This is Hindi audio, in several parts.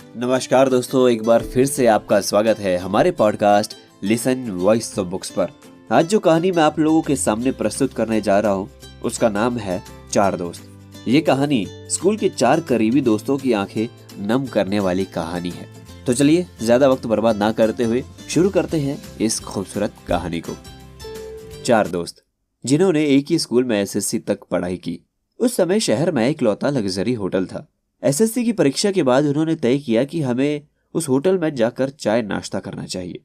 नमस्कार दोस्तों, एक बार फिर से आपका स्वागत है हमारे podcast listen voice of books पर। आज जो कहानी मैं आप लोगों के सामने प्रस्तुत करने जा रहा हूँ उसका नाम है चार दोस्त। ये कहानी स्कूल के चार करीबी दोस्तों की आंखें नम करने वाली कहानी है। तो चलिए ज्यादा वक्त बर्बाद ना करते हुए शुरू करते हैं इस खूबसूरत कहानी को। चार दोस्त जिन्होंने एक ही स्कूल में एसएससी तक पढ़ाई की। उस समय शहर में इकलौता लग्जरी होटल था। एसएससी की परीक्षा के बाद उन्होंने तय किया कि हमें उस होटल में जाकर चाय नाश्ता करना चाहिए।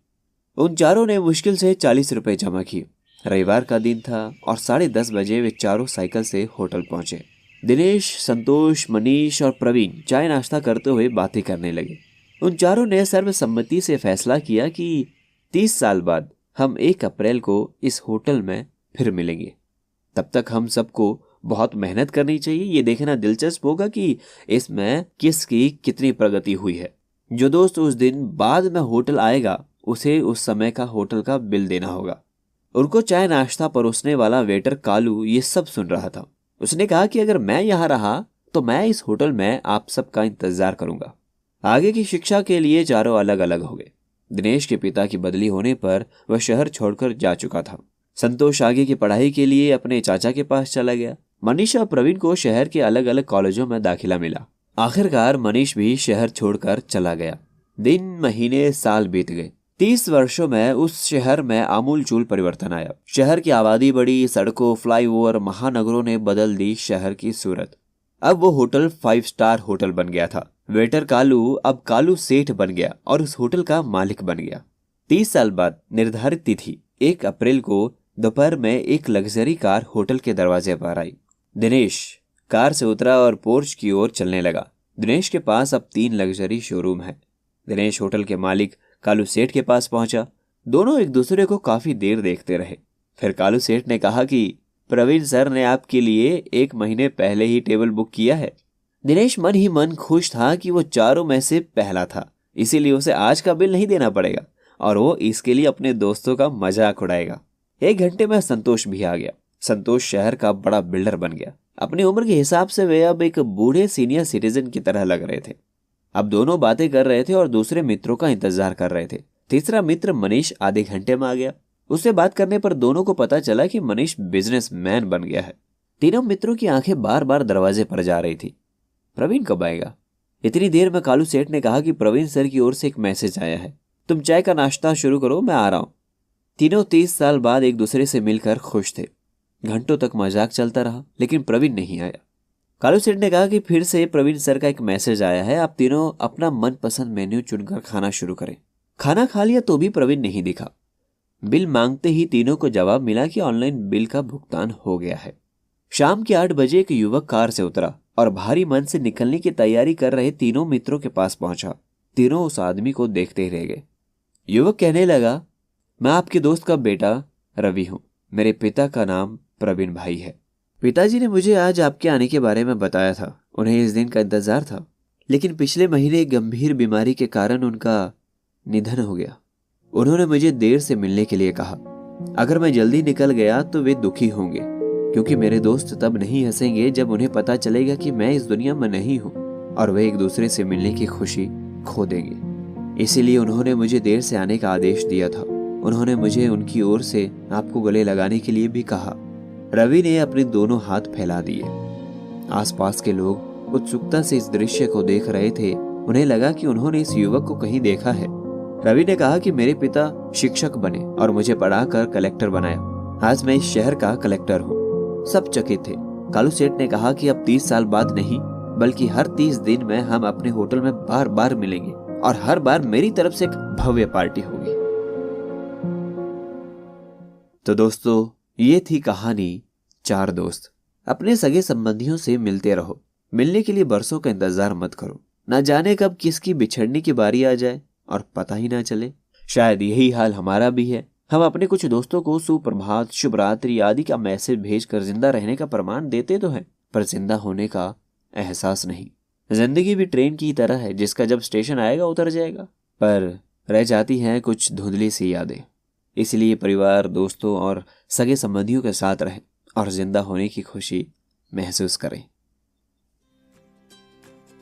उन चारों ने मुश्किल से 40 रुपए जमा किए। रविवार का दिन था और 10:30 बजे वे चारों साइकिल से होटल पहुंचे। दिनेश, संतोष, मनीष और प्रवीण चाय नाश्ता करते हुए बातें करने लगे। उन चारों ने सर्वसम्मति से फैसला किया कि 30 साल बाद हम 1 अप्रैल को इस होटल में फिर मिलेंगे। तब तक हम सबको बहुत मेहनत करनी चाहिए। ये देखना दिलचस्प होगा कि इसमें किसकी कितनी प्रगति हुई है। जो दोस्त उस दिन बाद में होटल आएगा उसे उस समय का होटल का बिल देना होगा। उनको चाय नाश्ता परोसने वाला वेटर कालू ये सब सुन रहा था। उसने कहा कि अगर मैं यहाँ रहा तो मैं इस होटल में आप सबका इंतजार करूंगा। आगे की शिक्षा के लिए चारों अलग अलग हो गए। दिनेश के पिता की बदली होने पर वह शहर छोड़कर जा चुका था। संतोष आगे की पढ़ाई के लिए अपने चाचा के पास चला गया। मनीष और प्रवीण को शहर के अलग अलग कॉलेजों में दाखिला मिला। आखिरकार मनीष भी शहर छोड़कर चला गया। दिन, महीने, साल बीत गए। 30 वर्षों में उस शहर में आमूलचूल परिवर्तन आया। शहर की आबादी बढ़ी, सड़कों, फ्लाईओवर, महानगरों ने बदल दी शहर की सूरत। अब वो होटल 5 स्टार होटल बन गया था। वेटर कालू अब कालू सेठ बन गया और उस होटल का मालिक बन गया। 30 साल बाद निर्धारित तिथि 1 अप्रैल को दोपहर में एक लग्जरी कार होटल के दरवाजे पर आई। दिनेश कार से उतरा और पोर्च की ओर चलने लगा। दिनेश के पास अब 3 लग्जरी शोरूम है। दिनेश होटल के मालिक कालू सेठ के पास पहुंचा। दोनों एक दूसरे को काफी देर देखते रहे। फिर कालू सेठ ने कहा कि प्रवीण सर ने आपके लिए 1 महीने पहले ही टेबल बुक किया है। दिनेश मन ही मन खुश था कि वो चारों में से पहला था, इसीलिए उसे आज का बिल नहीं देना पड़ेगा और वो इसके लिए अपने दोस्तों का मजाक उड़ाएगा। 1 घंटे में संतोष भी आ गया। संतोष शहर का बड़ा बिल्डर बन गया। अपनी उम्र के हिसाब से वे अब एक बूढ़े सीनियर सिटीजन की तरह लग रहे थे। अब दोनों बातें कर रहे थे और दूसरे मित्रों का इंतजार कर रहे थे। तीसरा मित्र मनीष आधे घंटे में आ गया। उससे बात करने पर दोनों को पता चला कि मनीष बिजनेसमैन बन गया है। तीनों मित्रों की आंखें बार बार दरवाजे पर जा रही थी। प्रवीण कब आएगा? इतनी देर में कालू सेठ ने कहा कि प्रवीण सर की ओर से एक मैसेज आया है, तुम चाय का नाश्ता शुरू करो, मैं आ रहा हूं। तीनों 30 साल बाद एक दूसरे से मिलकर खुश थे। घंटों तक मजाक चलता रहा लेकिन प्रवीण नहीं आया। कालू सेठ ने कहा कि फिर से प्रवीण सर का एक मैसेज आया है, आप तीनों अपना मनपसंद मेन्यू चुनकर खाना शुरू करें। खाना खा लिया तो भी प्रवीण नहीं दिखा। बिल मांगते ही तीनों को जवाब मिला कि ऑनलाइन बिल का भुगतान हो गया है। शाम के 8 बजे एक युवक कार से उतरा और भारी मन से निकलने की तैयारी कर रहे तीनों मित्रों के पास पहुंचा। तीनों उस आदमी को देखते ही रह गए। युवक कहने लगा, मैं आपके दोस्त का बेटा रवि हूं। मेरे पिता का नाम प्रवीण भाई है। पिताजी ने मुझे आज आपके आने के बारे में बताया था। उन्हें इस दिन का इंतजार था, लेकिन पिछले महीने एक गंभीर बीमारी के कारण उनका निधन हो गया। उन्होंने मुझे देर से मिलने के लिए कहा। अगर मैं जल्दी निकल गया तो वे दुखी होंगे, क्योंकि मेरे दोस्त तब नहीं हंसेंगे जब उन्हें पता चलेगा कि मैं इस दुनिया में नहीं हूं और वे एक दूसरे से मिलने की खुशी खो देंगे। इसीलिए उन्होंने मुझे देर से आने का आदेश दिया था। उन्होंने मुझे उनकी ओर से आपको गले लगाने के लिए भी कहा। रवि ने अपने दोनों हाथ फैला दिए। आसपास के लोग उत्सुकता से इस दृश्य को देख रहे थे। उन्हें लगा कि उन्होंने इस युवक को कहीं देखा है। रवि ने कहा कि मेरे पिता शिक्षक बने और मुझे पढ़ाकर कलेक्टर बनाया। आज मैं इस शहर का कलेक्टर हूँ। सब चकित थे। कालू सेठ ने कहा कि अब 30 साल बाद नहीं, बल्कि हर 30 दिन में हम अपने होटल में बार बार मिलेंगे और हर बार मेरी तरफ से एक भव्य पार्टी होगी। तो दोस्तों, ये थी कहानी चार दोस्त। अपने सगे संबंधियों से मिलते रहो। मिलने के लिए बरसों का इंतजार मत करो। ना जाने कब किसकी बिछड़ने की बारी आ जाए और पता ही ना चले। शायद यही हाल हमारा भी है। हम अपने कुछ दोस्तों को सुप्रभात, शुभ रात्रि आदि का मैसेज भेजकर जिंदा रहने का प्रमाण देते तो हैं, पर जिंदा होने का एहसास नहीं। जिंदगी भी ट्रेन की तरह है, जिसका जब स्टेशन आएगा उतर जाएगा, पर रह जाती हैं कुछ धुंधली सी यादें। इसलिए परिवार, दोस्तों और सगे संबंधियों के साथ रहें और जिंदा होने की खुशी महसूस करें।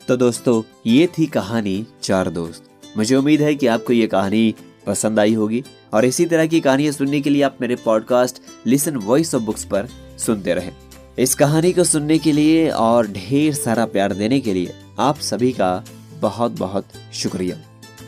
तो दोस्तों, ये थी कहानी चार दोस्त। मुझे उम्मीद है कि आपको ये कहानी पसंद आई होगी और इसी तरह की कहानियां सुनने के लिए आप मेरे podcast listen voice of books पर सुनते रहें। इस कहानी को सुनने के लिए और ढेर सारा प्यार देने के लिए आप सभी का बहुत बहुत शुक्रिया।